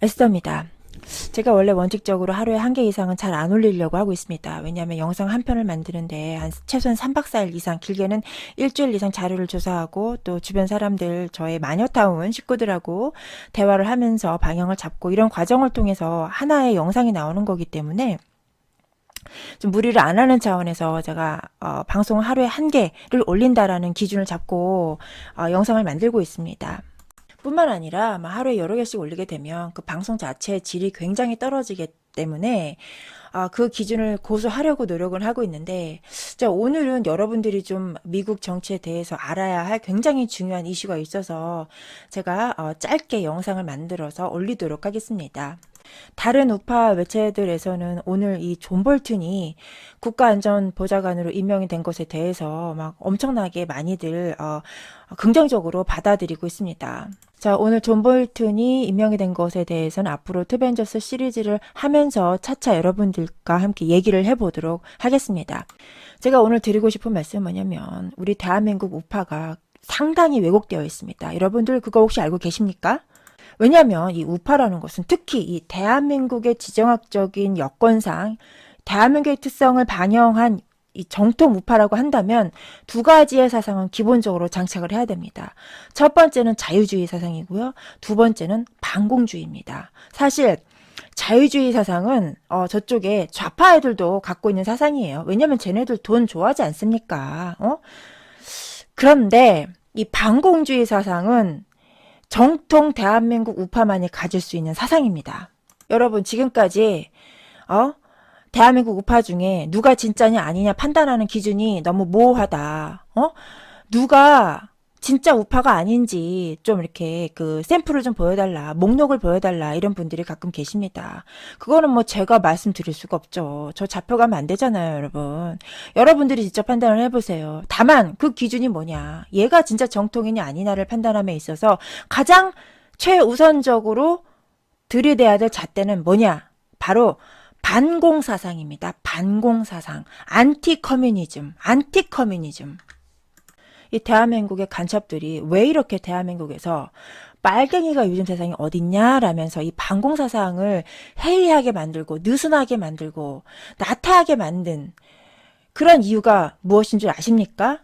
에스더입니다. 제가 원래 원칙적으로 하루에 한 개 이상은 잘 안 올리려고 하고 있습니다. 왜냐하면 영상 한 편을 만드는데 한 최소한 3박 4일 이상, 길게는 일주일 이상 자료를 조사하고 또 주변 사람들, 저의 마녀타운 식구들하고 대화를 하면서 방향을 잡고 이런 과정을 통해서 하나의 영상이 나오는 거기 때문에 좀 무리를 안 하는 차원에서 제가 방송 하루에 한 개를 올린다라는 기준을 잡고 영상을 만들고 있습니다. 뿐만 아니라 하루에 여러 개씩 올리게 되면 그 방송 자체의 질이 굉장히 떨어지기 때문에 그 기준을 고수하려고 노력을 하고 있는데, 자, 오늘은 여러분들이 좀 미국 정치에 대해서 알아야 할 굉장히 중요한 이슈가 있어서 제가 짧게 영상을 만들어서 올리도록 하겠습니다. 다른 우파 매체들에서는 오늘 이 존 볼튼이 국가안전보좌관으로 임명이 된 것에 대해서 막 엄청나게 많이들 긍정적으로 받아들이고 있습니다. 자, 오늘 존 볼튼이 임명이 된 것에 대해서는 앞으로 투벤져스 시리즈를 하면서 차차 여러분들과 함께 얘기를 해보도록 하겠습니다. 제가 오늘 드리고 싶은 말씀은 뭐냐면, 우리 대한민국 우파가 상당히 왜곡되어 있습니다. 여러분들 그거 혹시 알고 계십니까? 왜냐하면 이 우파라는 것은 특히 이 대한민국의 지정학적인 여건상 대한민국의 특성을 반영한 이 정통 우파라고 한다면 두 가지의 사상은 기본적으로 장착을 해야 됩니다. 첫 번째는 자유주의 사상이고요. 두 번째는 반공주의입니다. 사실 자유주의 사상은 저쪽에 좌파 애들도 갖고 있는 사상이에요. 왜냐면 쟤네들 돈 좋아하지 않습니까? 그런데 이 반공주의 사상은 정통 대한민국 우파만이 가질 수 있는 사상입니다. 여러분, 지금까지 대한민국 우파 중에 누가 진짜냐 아니냐 판단하는 기준이 너무 모호하다. 누가 진짜 우파가 아닌지 좀 이렇게 그 샘플을 좀 보여달라, 목록을 보여달라, 이런 분들이 가끔 계십니다. 그거는 뭐 제가 말씀드릴 수가 없죠. 저 잡혀가면 안 되잖아요, 여러분. 여러분들이 직접 판단을 해보세요. 다만 그 기준이 뭐냐, 얘가 진짜 정통이냐 아니냐를 판단함에 있어서 가장 최우선적으로 들이대야 될 잣대는 뭐냐, 바로 반공사상입니다. 반공사상, 안티커뮤니즘. 이 대한민국의 간첩들이 왜 이렇게 대한민국에서 빨갱이가 요즘 세상에 어딨냐라면서 이 반공사상을 해이하게 만들고 느슨하게 만들고 나태하게 만든 그런 이유가 무엇인 줄 아십니까?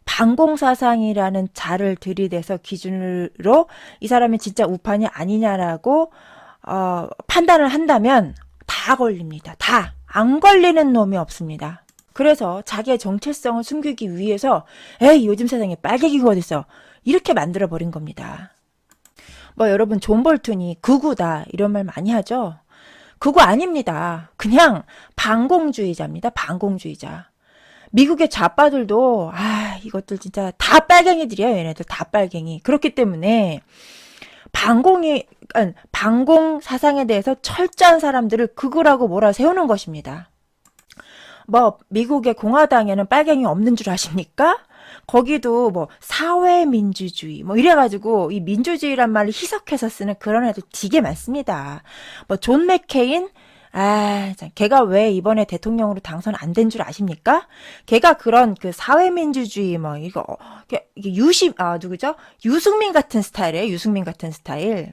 반공사상이라는 자를 들이대서 기준으로 이 사람이 진짜 우파냐 아니냐라고 판단을 한다면 다 걸립니다. 다. 안 걸리는 놈이 없습니다. 그래서 자기의 정체성을 숨기기 위해서 에이, 요즘 세상에 빨갱이가 어딨어, 이렇게 만들어버린 겁니다. 뭐 여러분, 존 볼튼이 극우다 이런 말 많이 하죠. 극우 아닙니다. 그냥 반공주의자입니다. 반공주의자. 미국의 좌파들도 이것들 진짜 다 빨갱이들이야. 얘네들 다 빨갱이. 그렇기 때문에 반공 사상에 대해서 철저한 사람들을 극우라고 몰아세우는 것입니다. 뭐 미국의 공화당에는 빨갱이 없는 줄 아십니까? 거기도 뭐 사회민주주의 뭐 이래가지고 이 민주주의란 말을 희석해서 쓰는 그런 애들 되게 많습니다. 뭐 존 맥케인, 참, 걔가 왜 이번에 대통령으로 당선 안 된 줄 아십니까? 걔가 그런 그 사회민주주의 뭐 이게 누구죠? 유승민 같은 스타일이에요. 유승민 같은 스타일.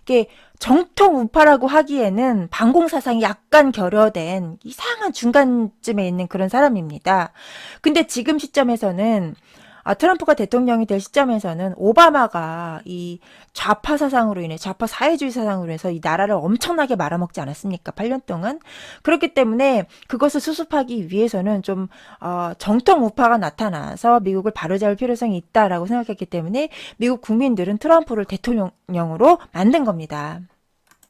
이게 정통 우파라고 하기에는 반공사상이 약간 결여된 이상한 중간쯤에 있는 그런 사람입니다. 근데 지금 시점에서는 트럼프가 대통령이 될 시점에서는 오바마가 이 좌파 사상으로 인해, 좌파 사회주의 사상으로 해서 이 나라를 엄청나게 말아먹지 않았습니까? 8년 동안. 그렇기 때문에 그것을 수습하기 위해서는 좀 정통 우파가 나타나서 미국을 바로잡을 필요성이 있다라고 생각했기 때문에 미국 국민들은 트럼프를 대통령으로 만든 겁니다.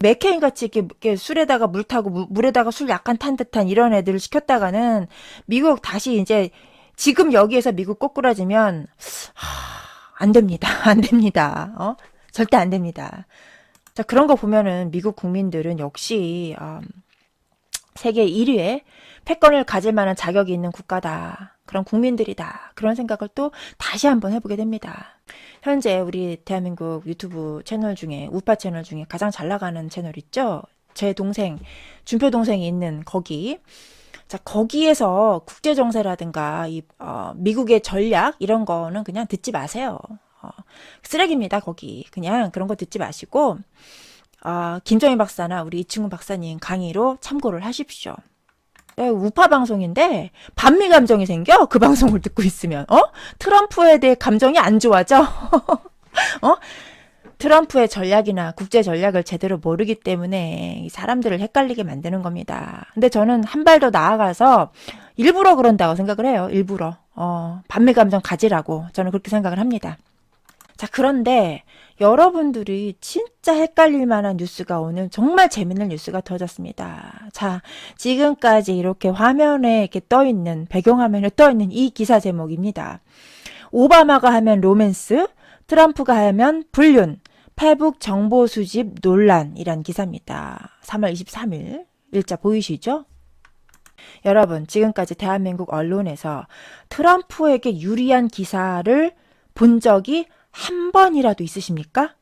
맥케인 같이 이렇게 술에다가 물 타고 물에다가 술 약간 탄 듯한 이런 애들을 시켰다가는 미국 다시 이제 지금 여기에서 미국 꼬꾸라지면 안 됩니다. 안 됩니다. 절대 안 됩니다. 자, 그런 거 보면은 미국 국민들은 역시 세계 1위의 패권을 가질 만한 자격이 있는 국가다. 그런 국민들이다. 그런 생각을 또 다시 한번 해보게 됩니다. 현재 우리 대한민국 유튜브 채널 중에, 우파 채널 중에 가장 잘 나가는 채널 있죠? 제 동생, 준표 동생이 있는 거기. 자, 거기에서 국제정세라든가 미국의 전략 이런 거는 그냥 듣지 마세요. 쓰레기입니다. 거기 그냥 그런 거 듣지 마시고 김정희 박사나 우리 이충훈 박사님 강의로 참고를 하십시오. 우파 방송인데 반미 감정이 생겨? 그 방송을 듣고 있으면 트럼프에 대해 감정이 안 좋아져? 트럼프의 전략이나 국제 전략을 제대로 모르기 때문에 사람들을 헷갈리게 만드는 겁니다. 근데 저는 한 발 더 나아가서 일부러 그런다고 생각을 해요. 일부러 반미 감정 가지라고 저는 그렇게 생각을 합니다. 자, 그런데 여러분들이 진짜 헷갈릴 만한 뉴스가 오늘 정말 재밌는 뉴스가 터졌습니다. 자, 지금까지 이렇게 화면에 이렇게 떠있는, 배경화면에 떠있는 이 기사 제목입니다. 오바마가 하면 로맨스, 트럼프가 하면 불륜, 페북 정보 수집 논란이란 기사입니다. 3월 23일 일자 보이시죠? 여러분, 지금까지 대한민국 언론에서 트럼프에게 유리한 기사를 본 적이 한 번이라도 있으십니까?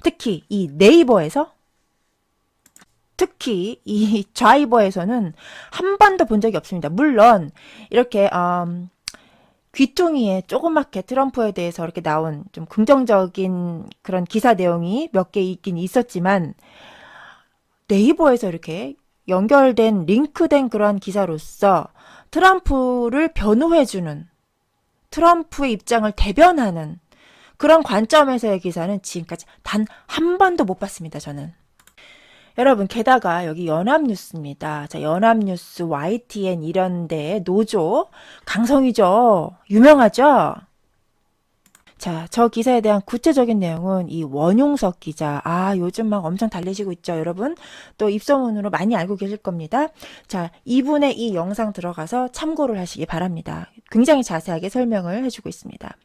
특히 이 네이버에서, 특히 이 좌이버에서는 한 번도 본 적이 없습니다. 물론 이렇게 귀퉁이에 조그맣게 트럼프에 대해서 이렇게 나온 좀 긍정적인 그런 기사 내용이 몇 개 있긴 있었지만, 네이버에서 이렇게 연결된 링크된 그런 기사로서 트럼프를 변호해주는, 트럼프의 입장을 대변하는 그런 관점에서의 기사는 지금까지 단 한 번도 못 봤습니다. 저는. 여러분, 게다가 여기 연합뉴스입니다. 자, 연합뉴스, YTN 이런 데의 노조 강성이죠. 유명하죠. 자, 저 기사에 대한 구체적인 내용은 이 원용석 기자, 요즘 막 엄청 달리시고 있죠, 여러분. 또 입소문으로 많이 알고 계실 겁니다. 자, 이분의 이 영상 들어가서 참고를 하시기 바랍니다. 굉장히 자세하게 설명을 해주고 있습니다.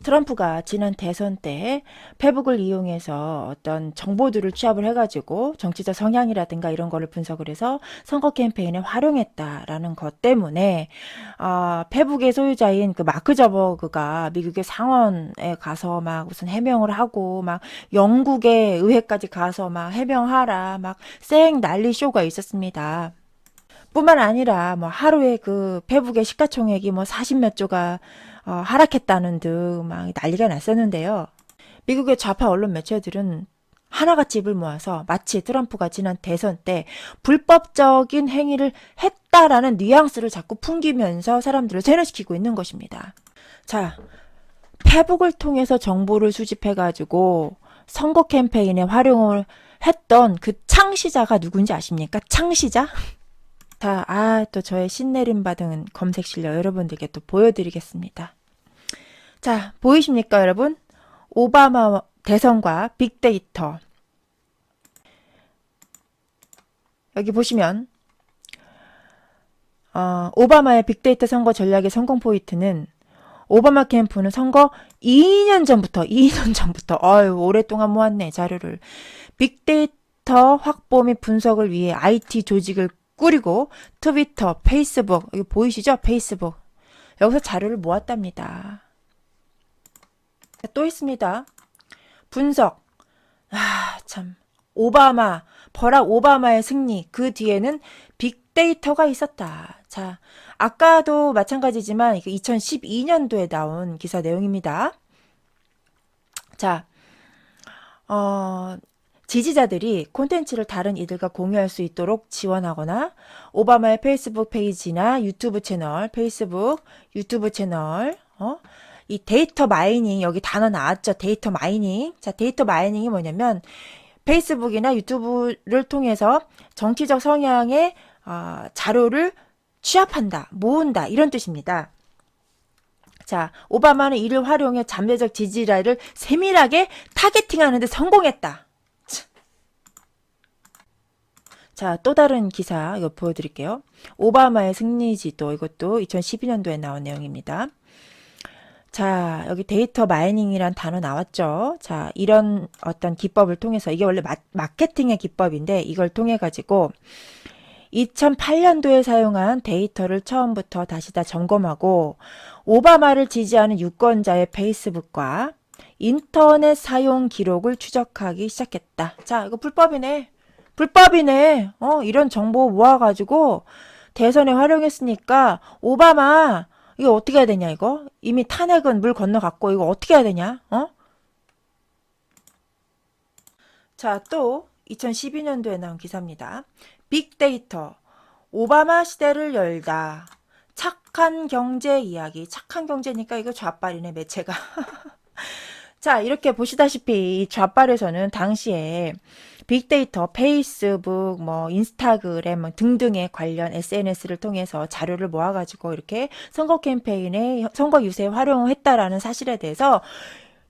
트럼프가 지난 대선 때 페북을 이용해서 어떤 정보들을 취합을 해가지고 정치적 성향이라든가 이런 거를 분석을 해서 선거 캠페인에 활용했다라는 것 때문에 페북의 소유자인 그 마크 저버그가 미국의 상원에 가서 막 무슨 해명을 하고 막 영국의 의회까지 가서 막 해명하라 막 쌩 난리 쇼가 있었습니다. 뿐만 아니라 뭐 하루에 그 페북의 시가총액이 뭐 40몇 조가 하락했다는 등 막 난리가 났었는데요. 미국의 좌파 언론 매체들은 하나같이 입을 모아서 마치 트럼프가 지난 대선 때 불법적인 행위를 했다라는 뉘앙스를 자꾸 풍기면서 사람들을 세뇌시키고 있는 것입니다. 자, 페북을 통해서 정보를 수집해가지고 선거 캠페인에 활용을 했던 그 창시자가 누군지 아십니까? 창시자? 자, 또 저의 신내림받은 검색 실력 여러분들께 또 보여드리겠습니다. 자, 보이십니까, 여러분? 오바마 대선과 빅데이터. 여기 보시면, 오바마의 빅데이터 선거 전략의 성공 포인트는 오바마 캠프는 선거 2년 전부터, 오랫동안 모았네, 자료를. 빅데이터 확보 및 분석을 위해 IT 조직을 꾸리고 트위터, 페이스북, 여기 보이시죠? 페이스북. 여기서 자료를 모았답니다. 또 있습니다. 분석. 참. 버락 오바마의 승리. 그 뒤에는 빅데이터가 있었다. 자, 아까도 마찬가지지만 2012년도에 나온 기사 내용입니다. 자, 지지자들이 콘텐츠를 다른 이들과 공유할 수 있도록 지원하거나 오바마의 페이스북 페이지나 유튜브 채널, 이 데이터 마이닝, 여기 단어 나왔죠? 데이터 마이닝. 자, 데이터 마이닝이 뭐냐면 페이스북이나 유튜브를 통해서 정치적 성향의 자료를 취합한다, 모은다 이런 뜻입니다. 자, 오바마는 이를 활용해 잠재적 지지자를 세밀하게 타겟팅하는 데 성공했다. 자, 또 다른 기사 이거 보여드릴게요. 오바마의 승리지도, 이것도 2012년도에 나온 내용입니다. 자, 여기 데이터 마이닝이란 단어 나왔죠. 자, 이런 어떤 기법을 통해서, 이게 원래 마케팅의 기법인데 이걸 통해 가지고 2008년도에 사용한 데이터를 처음부터 다시 다 점검하고 오바마를 지지하는 유권자의 페이스북과 인터넷 사용 기록을 추적하기 시작했다. 자, 이거 불법이네. 이런 정보 모아가지고 대선에 활용했으니까 오바마 이거 어떻게 해야 되냐 이거? 이미 탄핵은 물 건너갔고 이거 어떻게 해야 되냐? 자, 또 2012년도에 나온 기사입니다. 빅데이터, 오바마 시대를 열다. 착한 경제 이야기. 착한 경제니까 이거 좌빨이네, 매체가. 자, 이렇게 보시다시피 이 좌빨에서는 당시에 빅데이터, 페이스북, 뭐 인스타그램 등등의 관련 SNS를 통해서 자료를 모아가지고 이렇게 선거 캠페인에 선거 유세에 활용을 했다라는 사실에 대해서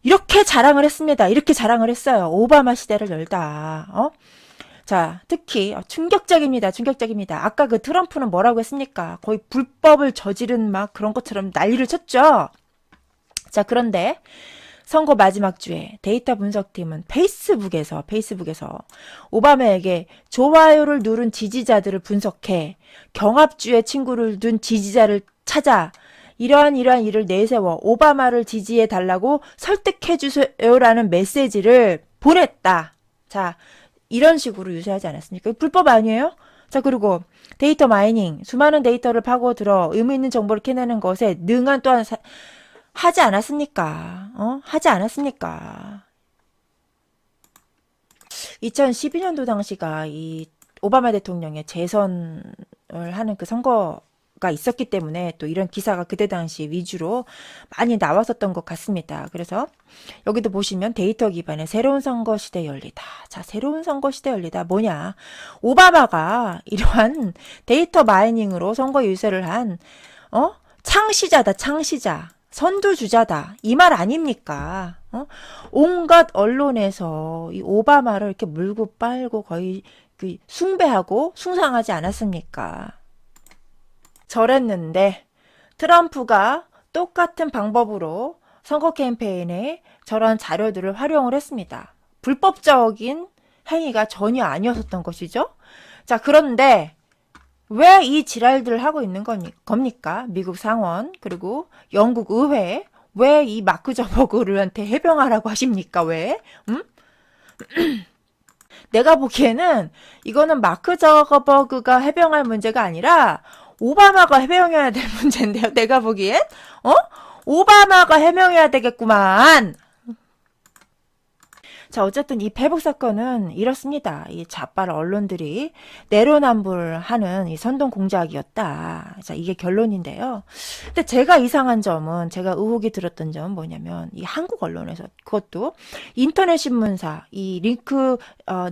이렇게 자랑을 했습니다. 이렇게 자랑을 했어요. 오바마 시대를 열다. 자, 특히 충격적입니다. 충격적입니다. 아까 그 트럼프는 뭐라고 했습니까? 거의 불법을 저지른 막 그런 것처럼 난리를 쳤죠. 자, 그런데 선거 마지막 주에 데이터 분석팀은 페이스북에서 오바마에게 좋아요를 누른 지지자들을 분석해 경합주의 친구를 둔 지지자를 찾아 이러한 일을 내세워 오바마를 지지해 달라고 설득해 주세요라는 메시지를 보냈다. 자, 이런 식으로 유세하지 않았습니까? 불법 아니에요? 자, 그리고 데이터 마이닝, 수많은 데이터를 파고들어 의미 있는 정보를 캐내는 것에 능한 또한 하지 않았습니까? 하지 않았습니까? 2012년도 당시가 이 오바마 대통령의 재선을 하는 그 선거가 있었기 때문에 또 이런 기사가 그때 당시 위주로 많이 나왔었던 것 같습니다. 그래서 여기도 보시면 데이터 기반의 새로운 선거 시대 열리다. 자, 새로운 선거 시대 열리다 뭐냐? 오바마가 이러한 데이터 마이닝으로 선거 유세를 한 창시자다, 창시자. 선두주자다. 이 말 아닙니까? 온갖 언론에서 이 오바마를 이렇게 물고 빨고 거의 그 숭배하고 숭상하지 않았습니까? 저랬는데 트럼프가 똑같은 방법으로 선거 캠페인에 저런 자료들을 활용을 했습니다. 불법적인 행위가 전혀 아니었었던 것이죠. 자, 그런데 왜 이 지랄들을 하고 있는 겁니까? 미국 상원 그리고 영국 의회 왜 이 마크 저버그한테 해병하라고 하십니까? 왜? 내가 보기에는 이거는 마크 저버그가 해병할 문제가 아니라 오바마가 해명해야 될 문제인데요. 내가 보기엔 오바마가 해명해야 되겠구만. 자, 어쨌든 이 페북 사건은 이렇습니다. 이 좌빨 언론들이 내로남불하는 이 선동 공작이었다. 자, 이게 결론인데요. 근데 제가 이상한 점은, 제가 의혹이 들었던 점은 뭐냐면, 이 한국 언론에서, 그것도 인터넷 신문사, 이 링크,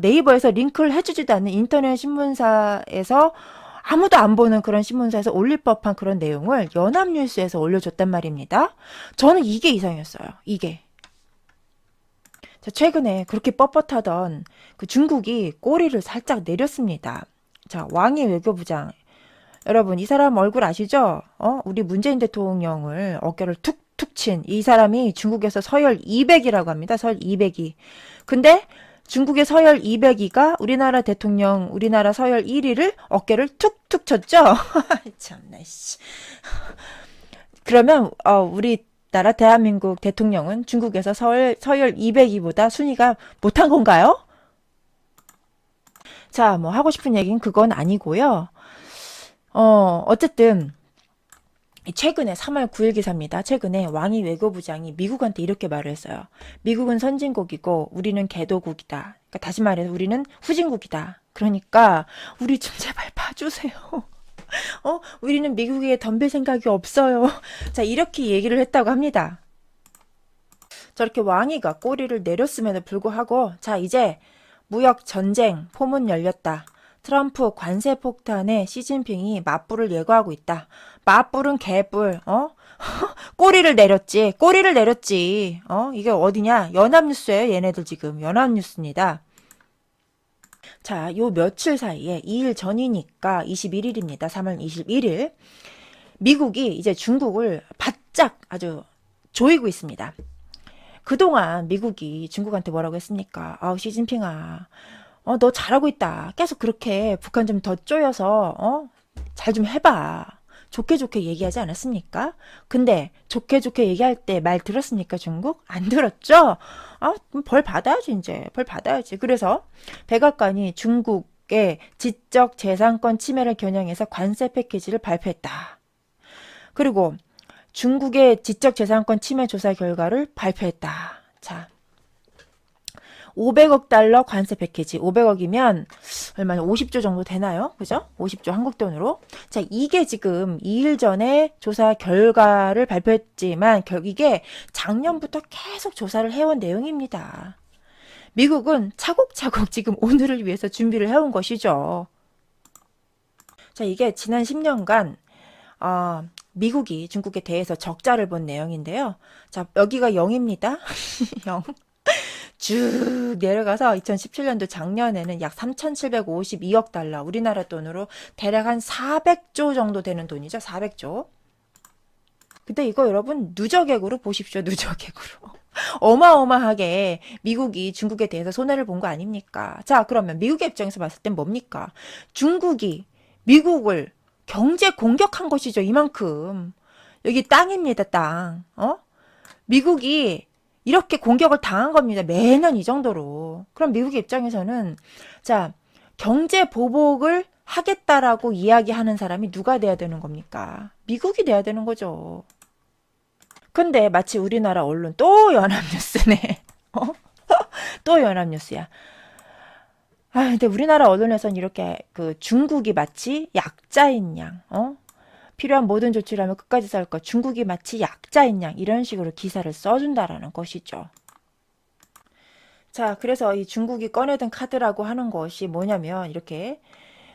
네이버에서 링크를 해주지도 않는 인터넷 신문사에서 아무도 안 보는 그런 신문사에서 올릴 법한 그런 내용을 연합뉴스에서 올려줬단 말입니다. 저는 이게 이상했어요. 이게. 자, 최근에 그렇게 뻣뻣하던 그 중국이 꼬리를 살짝 내렸습니다. 자, 왕이 외교부장. 여러분, 이 사람 얼굴 아시죠? 우리 문재인 대통령을 어깨를 툭툭 친 이 사람이 중국에서 서열 200이라고 합니다. 서열 200이. 근데 중국의 서열 200이가 우리나라 대통령, 우리나라 서열 1위를 어깨를 툭툭 쳤죠? 참나, 씨. 그러면, 우리 나라 대한민국 대통령은 중국에서 서열 200위보다 순위가 못한 건가요? 자, 뭐 하고 싶은 얘기는 그건 아니고요. 어쨌든 최근에 3월 9일 기사입니다. 최근에 왕이 외교부장이 미국한테 이렇게 말을 했어요. 미국은 선진국이고 우리는 개도국이다. 그러니까 다시 말해서 우리는 후진국이다. 그러니까 우리 좀 제발 봐주세요. 우리는 미국에 덤빌 생각이 없어요. 자, 이렇게 얘기를 했다고 합니다. 저렇게 왕이가 꼬리를 내렸음에도 불구하고, 자, 이제 무역 전쟁 포문 열렸다. 트럼프 관세 폭탄에 시진핑이 맞불을 예고하고 있다. 맞불은 개뿔, 꼬리를 내렸지. 꼬리를 내렸지. 이게 어디냐? 연합뉴스예요, 얘네들 지금. 연합뉴스입니다. 자, 요 며칠 사이에 2일 전이니까 21일입니다. 3월 21일. 미국이 이제 중국을 바짝 아주 조이고 있습니다. 그동안 미국이 중국한테 뭐라고 했습니까? 시진핑아, 너 잘하고 있다. 계속 그렇게 북한 좀 더 쪼여서, 잘 좀 해봐. 좋게 좋게 얘기하지 않았습니까? 근데 좋게 좋게 얘기할 때 말 들었습니까, 중국? 안 들었죠? 벌 받아야지, 이제. 벌 받아야지. 그래서 백악관이 중국의 지적 재산권 침해를 겨냥해서 관세 패키지를 발표했다. 그리고 중국의 지적 재산권 침해 조사 결과를 발표했다. 자, 500억 달러 관세 패키지. 500억이면 얼마나 50조 정도 되나요? 그죠? 50조 한국 돈으로. 자, 이게 지금 2일 전에 조사 결과를 발표했지만 이게 작년부터 계속 조사를 해온 내용입니다. 미국은 차곡차곡 지금 오늘을 위해서 준비를 해온 것이죠. 자, 이게 지난 10년간 미국이 중국에 대해서 적자를 본 내용인데요. 자, 여기가 0입니다. 0. 쭉 내려가서 2017년도 작년에는 약 3,752억 달러, 우리나라 돈으로 대략 한 400조 정도 되는 돈이죠. 400조. 근데 이거 여러분 누적액으로 보십시오. 누적액으로. 어마어마하게 미국이 중국에 대해서 손해를 본 거 아닙니까? 자, 그러면 미국의 입장에서 봤을 땐 뭡니까? 중국이 미국을 경제 공격한 것이죠. 이만큼. 여기 땅입니다. 땅. 미국이 이렇게 공격을 당한 겁니다. 매년 이 정도로. 그럼 미국의 입장에서는 자, 경제 보복을 하겠다라고 이야기하는 사람이 누가 돼야 되는 겁니까? 미국이 돼야 되는 거죠. 근데 마치 우리나라 언론 또 연합뉴스네. 또 연합뉴스야. 근데 우리나라 언론에서는 이렇게 그 중국이 마치 약자인 양, 필요한 모든 조치를 하면 끝까지 싸울 것. 중국이 마치 약자인 양 이런 식으로 기사를 써준다라는 것이죠. 자, 그래서 이 중국이 꺼내든 카드라고 하는 것이 뭐냐면 이렇게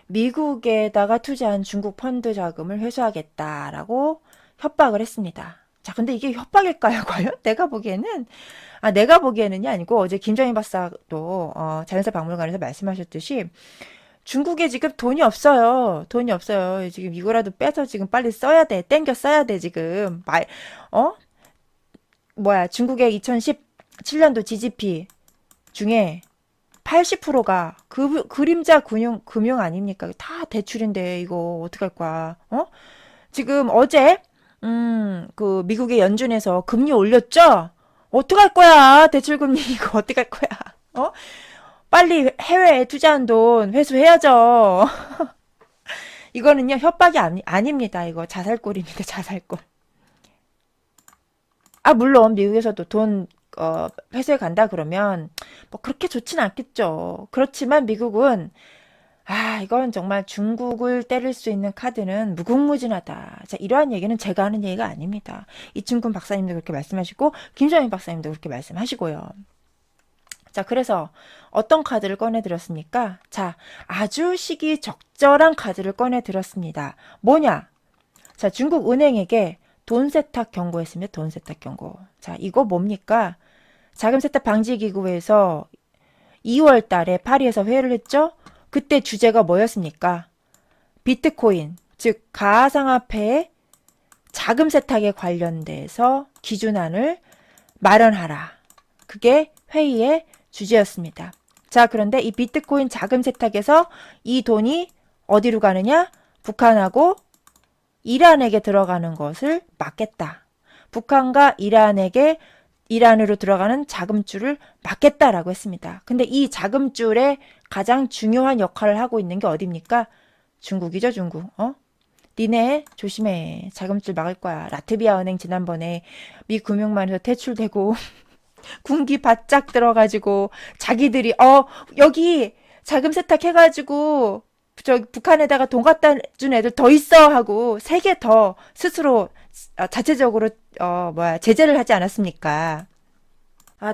미국에다가 투자한 중국 펀드 자금을 회수하겠다라고 협박을 했습니다. 자, 근데 이게 협박일까요, 과연? 내가 보기에는이 아니고 어제 김정인 박사도 자연사 박물관에서 말씀하셨듯이 중국에 지금 돈이 없어요. 돈이 없어요. 지금 이거라도 빼서 지금 빨리 써야 돼. 땡겨 써야 돼, 지금. 중국의 2017년도 GDP 중에 80%가 그림자 금융 아닙니까? 다 대출인데, 이거 어떡할 거야? 지금 어제, 그 미국의 연준에서 금리 올렸죠? 어떡할 거야? 대출 금리 이거 어떡할 거야? 빨리 해외에 투자한 돈 회수해야죠. 이거는요, 협박이 아닙니다. 이거 자살골입니다. 자살골. 물론 미국에서도 돈 회수해 간다 그러면 뭐 그렇게 좋진 않겠죠. 그렇지만 미국은 이건 정말 중국을 때릴 수 있는 카드는 무궁무진하다. 자, 이러한 얘기는 제가 하는 얘기가 아닙니다. 이충근 박사님도 그렇게 말씀하시고 김정인 박사님도 그렇게 말씀하시고요. 자, 그래서 어떤 카드를 꺼내들었습니까? 자, 아주 시기 적절한 카드를 꺼내들었습니다. 뭐냐? 자, 중국 은행에게 돈 세탁 경고했습니다. 돈 세탁 경고. 자, 이거 뭡니까? 자금 세탁 방지 기구에서 2월 달에 파리에서 회의를 했죠? 그때 주제가 뭐였습니까? 비트코인, 즉 가상화폐의 자금 세탁에 관련돼서 기준안을 마련하라. 그게 회의의 주제였습니다. 자, 그런데 이 비트코인 자금 세탁에서 이 돈이 어디로 가느냐? 북한하고 이란에게 들어가는 것을 막겠다. 북한과 이란으로 들어가는 자금줄을 막겠다라고 했습니다. 근데 이 자금줄의 가장 중요한 역할을 하고 있는 게 어디입니까? 중국이죠, 중국. 니네 조심해. 자금줄 막을 거야. 라트비아 은행 지난번에 미 금융만에서 퇴출되고 군기 바짝 들어가지고 자기들이 여기 자금 세탁해가지고 저 북한에다가 돈 갖다 준 애들 더 있어 하고 3개 더 스스로 자체적으로 제재를 하지 않았습니까?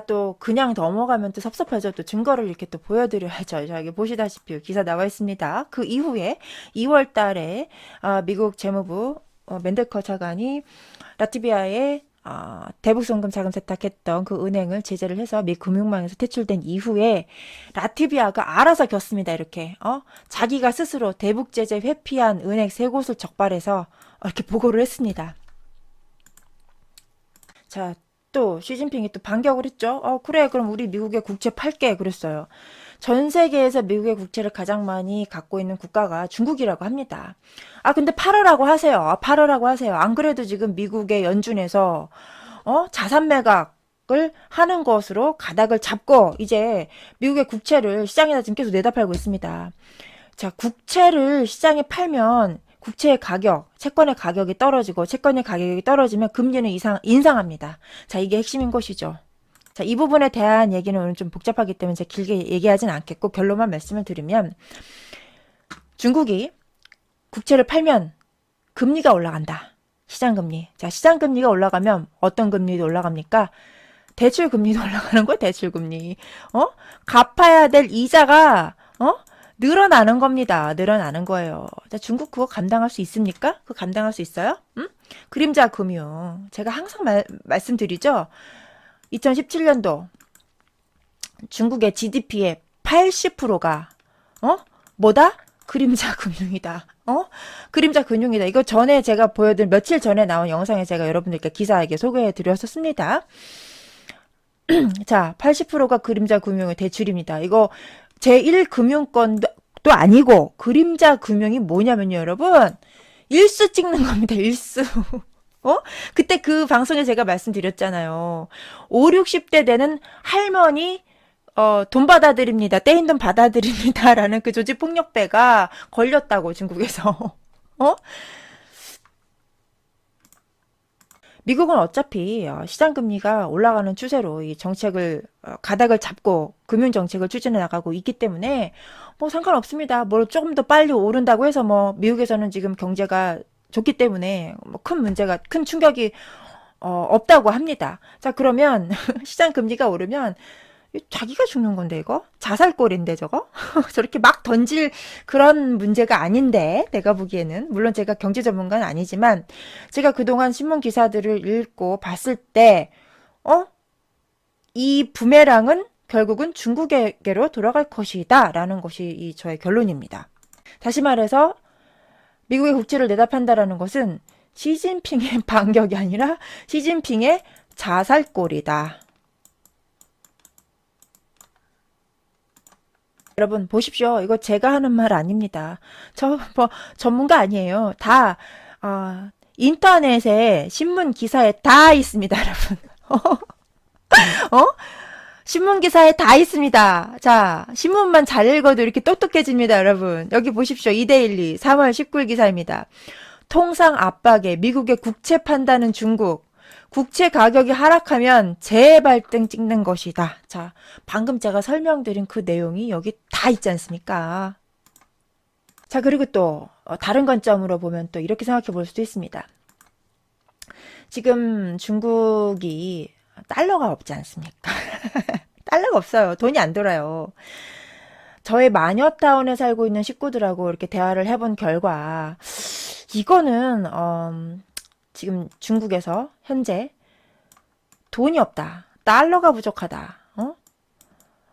또 그냥 넘어가면 또 섭섭하죠. 또 증거를 이렇게 또 보여드려야죠. 여기 보시다시피 기사 나와 있습니다. 그 이후에 2월 달에 미국 재무부 맨델커 차관이 라트비아에 대북송금 자금 세탁했던 그 은행을 제재를 해서 미 금융망에서 퇴출된 이후에 라트비아가 알아서 겼습니다. 이렇게 자기가 스스로 대북 제재 회피한 은행 3곳을 적발해서 이렇게 보고를 했습니다. 자, 또 시진핑이 또 반격을 했죠. 그래, 그럼 우리 미국의 국채 팔게 그랬어요. 전 세계에서 미국의 국채를 가장 많이 갖고 있는 국가가 중국이라고 합니다. 근데 팔으라고 하세요. 팔으라고 하세요. 안 그래도 지금 미국의 연준에서 자산 매각을 하는 것으로 가닥을 잡고 이제 미국의 국채를 시장에다 지금 계속 내다 팔고 있습니다. 자, 국채를 시장에 팔면 국채의 가격, 채권의 가격이 떨어지고 채권의 가격이 떨어지면 금리는 인상합니다. 자, 이게 핵심인 것이죠. 자, 이 부분에 대한 얘기는 오늘 좀 복잡하기 때문에 제가 길게 얘기하진 않겠고 결론만 말씀을 드리면 중국이 국채를 팔면 금리가 올라간다. 시장금리. 자, 시장금리가 올라가면 어떤 금리도 올라갑니까? 대출금리도 올라가는 거야, 대출금리. 갚아야 될 이자가, 늘어나는 겁니다. 늘어나는 거예요. 자, 중국 그거 감당할 수 있습니까? 그거 감당할 수 있어요? 응? 그림자 금융. 제가 항상 말씀드리죠. 2017년도 중국의 GDP의 80%가, 뭐다? 그림자 금융이다. 그림자 금융이다. 이거 전에 제가 보여드린 며칠 전에 나온 영상에 제가 여러분들께 기사에게 소개해 드렸었습니다. 자, 80%가 그림자 금융의 대출입니다. 이거 제1금융권도 아니고 그림자 금융이 뭐냐면요, 여러분. 일수 찍는 겁니다. 일수. 그때 그 방송에 제가 말씀드렸잖아요. 5, 60대 되는 할머니 돈 받아드립니다. 떼인 돈 받아드립니다. 라는 그 조직폭력배가 걸렸다고, 중국에서. 미국은 어차피 시장금리가 올라가는 추세로 이 정책을 가닥을 잡고 금융정책을 추진해 나가고 있기 때문에 뭐 상관없습니다. 뭘 조금 더 빨리 오른다고 해서 뭐 미국에서는 지금 경제가 좋기 때문에 뭐 큰 문제가 큰 충격이 없다고 합니다. 자, 그러면 시장금리가 오르면 자기가 죽는 건데 이거? 자살골인데 저거? 저렇게 막 던질 그런 문제가 아닌데 내가 보기에는. 물론 제가 경제 전문가는 아니지만 제가 그동안 신문 기사들을 읽고 봤을 때 이 부메랑은 결국은 중국에게로 돌아갈 것이다 라는 것이 이 저의 결론입니다. 다시 말해서 미국의 국채를 내다 판다라는 것은 시진핑의 반격이 아니라 시진핑의 자살골이다. 여러분 보십시오. 이거 제가 하는 말 아닙니다. 저 뭐 전문가 아니에요. 다 인터넷에 신문 기사에 다 있습니다, 여러분. 신문 기사에 다 있습니다. 자, 신문만 잘 읽어도 이렇게 똑똑해집니다, 여러분. 여기 보십시오. 이데일리 3월 19일 기사입니다. 통상 압박에 미국의 국채 판다는 중국. 국채 가격이 하락하면 재발등 찍는 것이다. 자, 방금 제가 설명드린 그 내용이 여기 다 있지 않습니까? 자, 그리고 또 다른 관점으로 보면 또 이렇게 생각해 볼 수도 있습니다. 지금 중국이 달러가 없지 않습니까? 달러가 없어요. 돈이 안 돌아요. 저의 마녀타운에 살고 있는 식구들하고 이렇게 대화를 해본 결과 이거는 지금 중국에서 현재 돈이 없다. 달러가 부족하다.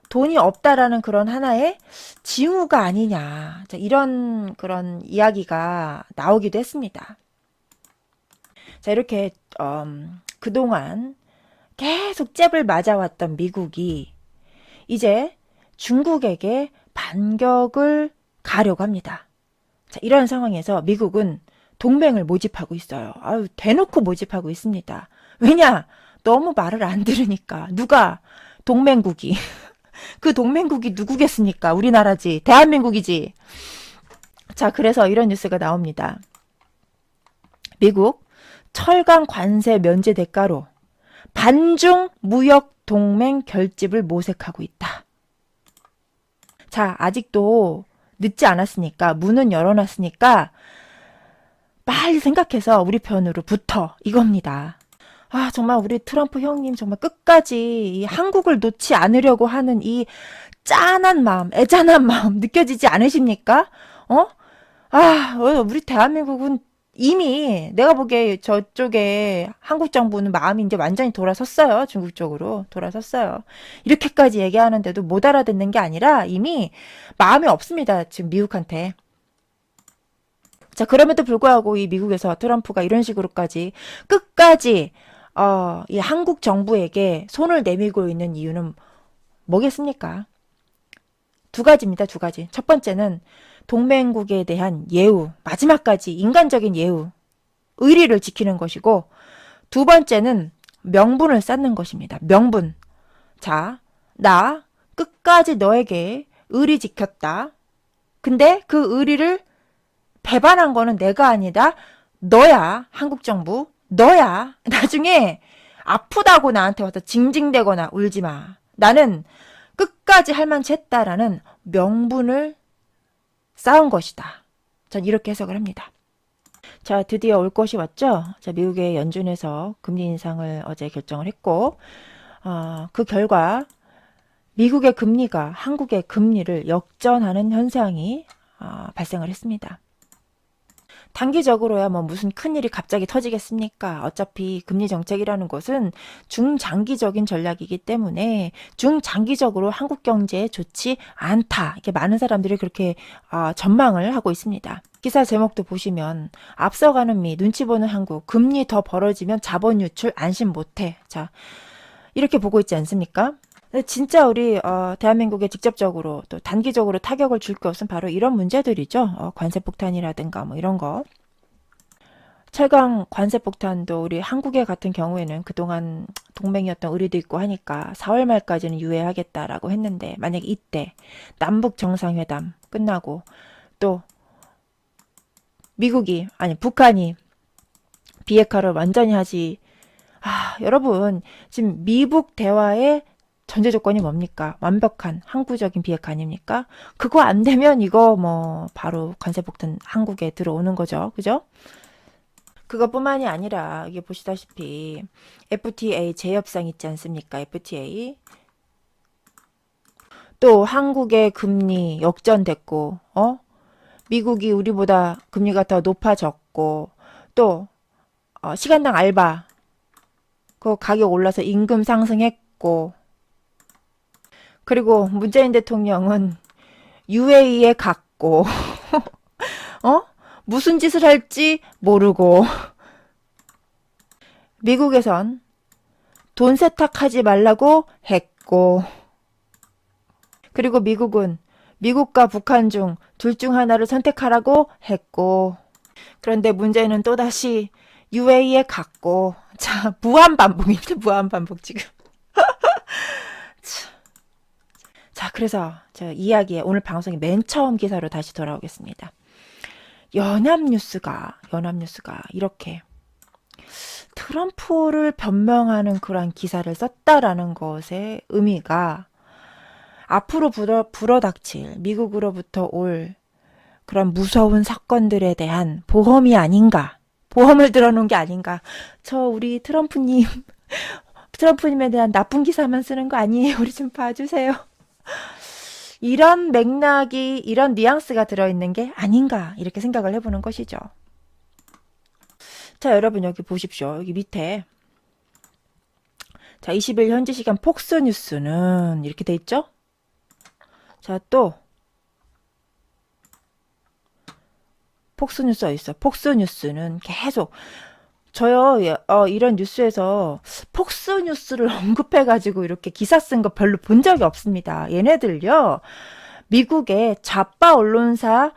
돈이 없다라는 그런 하나의 징후가 아니냐. 자, 이런 그런 이야기가 나오기도 했습니다. 자, 이렇게 그동안 계속 잽을 맞아왔던 미국이 이제 중국에게 반격을 가려고 합니다. 자, 이런 상황에서 미국은 동맹을 모집하고 있어요. 아유, 대놓고 모집하고 있습니다. 왜냐? 너무 말을 안 들으니까. 누가? 동맹국이. 그 동맹국이 누구겠습니까? 우리나라지. 대한민국이지. 자, 그래서 이런 뉴스가 나옵니다. 미국 철강 관세 면제 대가로 반중 무역 동맹 결집을 모색하고 있다. 자, 아직도 늦지 않았으니까, 문은 열어놨으니까 빨리 생각해서 우리 편으로 붙어, 이겁니다. 아, 정말 우리 트럼프 형님 정말 끝까지 이 한국을 놓지 않으려고 하는 이 짠한 마음, 애잔한 마음 느껴지지 않으십니까? 우리 대한민국은 이미 내가 보기에 저쪽에 한국 정부는 마음이 이제 완전히 돌아섰어요. 중국 쪽으로 돌아섰어요. 이렇게까지 얘기하는데도 못 알아듣는 게 아니라 이미 마음이 없습니다. 지금 미국한테. 자, 그럼에도 불구하고 이 미국에서 트럼프가 이런 식으로까지 끝까지 이 한국 정부에게 손을 내밀고 있는 이유는 뭐겠습니까? 두 가지입니다. 두 가지. 첫 번째는 동맹국에 대한 예우, 마지막까지 인간적인 예우, 의리를 지키는 것이고, 두 번째는 명분을 쌓는 것입니다. 명분. 자, 나 끝까지 너에게 의리 지켰다. 근데 그 의리를 배반한 거는 내가 아니다. 너야. 한국 정부. 너야. 나중에 아프다고 나한테 와서 징징대거나 울지 마. 나는 끝까지 할 만치 했다라는 명분을 쌓은 것이다. 전 이렇게 해석을 합니다. 자, 드디어 올 것이 왔죠. 자, 미국의 연준에서 금리 인상을 어제 결정을 했고, 그 결과 미국의 금리가 한국의 금리를 역전하는 현상이 발생을 했습니다. 단기적으로야 뭐 무슨 큰일이 갑자기 터지겠습니까? 어차피 금리 정책이라는 것은 중장기적인 전략이기 때문에 중장기적으로 한국 경제에 좋지 않다. 이렇게 많은 사람들이 그렇게 전망을 하고 있습니다. 기사 제목도 보시면 앞서가는 미, 눈치 보는 한국, 금리 더 벌어지면 자본 유출 안심 못해. 자, 이렇게 보고 있지 않습니까? 진짜 우리 대한민국에 직접적으로 또 단기적으로 타격을 줄 것은 바로 이런 문제들이죠. 관세 폭탄이라든가 뭐 이런 거. 철강 관세 폭탄도 우리 한국에 같은 경우에는 그동안 동맹이었던 의리도 있고 하니까 4월 말까지는 유예하겠다라고 했는데 만약 이때 남북 정상회담 끝나고 또 북한이 비핵화를 완전히 하지. 여러분 지금 미북 대화의 전제 조건이 뭡니까? 완벽한 항구적인 비핵화 아닙니까? 그거 안 되면 이거 뭐 바로 관세폭탄 한국에 들어오는 거죠. 그죠? 그것뿐만이 아니라 이게 보시다시피 FTA 재협상 있지 않습니까? FTA 또 한국의 금리 역전됐고 미국이 우리보다 금리가 더 높아졌고 또 시간당 알바 그 가격 올라서 임금 상승했고 그리고 문재인 대통령은 UAE에 갔고 무슨 짓을 할지 모르고 미국에선 돈 세탁하지 말라고 했고 그리고 미국은 미국과 북한 중 둘 중 하나를 선택하라고 했고 그런데 문제는 또다시 UAE에 갔고 자 무한반복입니다. 무한반복 지금. 자 그래서 저 이야기에 오늘 방송의 맨 처음 기사로 다시 돌아오겠습니다. 연합뉴스가 이렇게 트럼프를 변명하는 그런 기사를 썼다라는 것의 의미가 앞으로 불어닥칠 미국으로부터 올 그런 무서운 사건들에 대한 보험이 아닌가, 보험을 들어놓은 게 아닌가. 저 우리 트럼프님에 대한 나쁜 기사만 쓰는 거 아니에요. 우리 좀 봐주세요. 이런 맥락이, 이런 뉘앙스가 들어있는 게 아닌가 이렇게 생각을 해보는 것이죠. 자 여러분 여기 보십시오. 여기 밑에 자 20일 현지 시간 폭스뉴스는 이렇게 돼 있죠. 자 또 폭스뉴스 어디 있어? 폭스뉴스는 계속 저요 이런 뉴스에서 폭스뉴스를 언급해가지고 이렇게 기사 쓴 거 별로 본 적이 없습니다. 얘네들요 미국의 좌파 언론사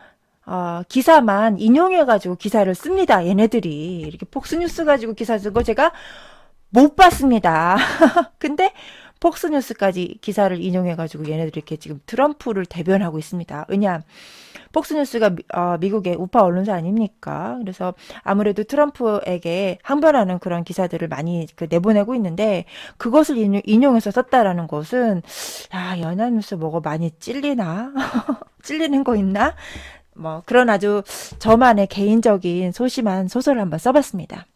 기사만 인용해가지고 기사를 씁니다. 얘네들이 이렇게 폭스뉴스 가지고 기사 쓴 거 제가 못 봤습니다. 근데 폭스뉴스까지 기사를 인용해가지고 얘네들이 이렇게 지금 트럼프를 대변하고 있습니다. 왜냐 폭스뉴스가 미국의 우파 언론사 아닙니까? 그래서 아무래도 트럼프에게 항변하는 그런 기사들을 많이 내보내고 있는데 그것을 인용해서 썼다라는 것은 연합뉴스 뭐가 많이 찔리나? 찔리는 거 있나? 뭐 그런 아주 저만의 개인적인 소심한 소설을 한번 써봤습니다.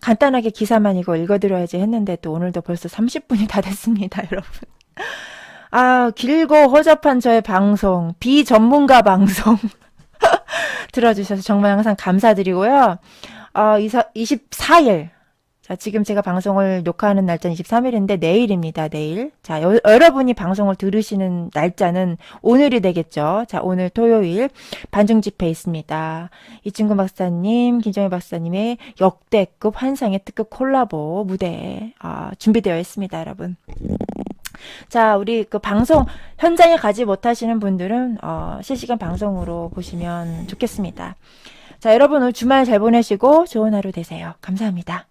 간단하게 기사만 이거 읽어드려야지 했는데 또 오늘도 벌써 30분이 다 됐습니다, 여러분. 길고 허접한 저의 방송, 비전문가 방송 들어주셔서 정말 항상 감사드리고요. 24일 자, 지금 제가 방송을 녹화하는 날짜는 23일인데 내일입니다. 내일. 자, 여러분이 방송을 들으시는 날짜는 오늘이 되겠죠. 자, 오늘 토요일 반중 집회 있습니다. 이충구 박사님, 김정희 박사님의 역대급 환상의 특급 콜라보 무대 준비되어 있습니다, 여러분. 자, 우리 그 방송 현장에 가지 못하시는 분들은 실시간 방송으로 보시면 좋겠습니다. 자, 여러분 오늘 주말 잘 보내시고 좋은 하루 되세요. 감사합니다.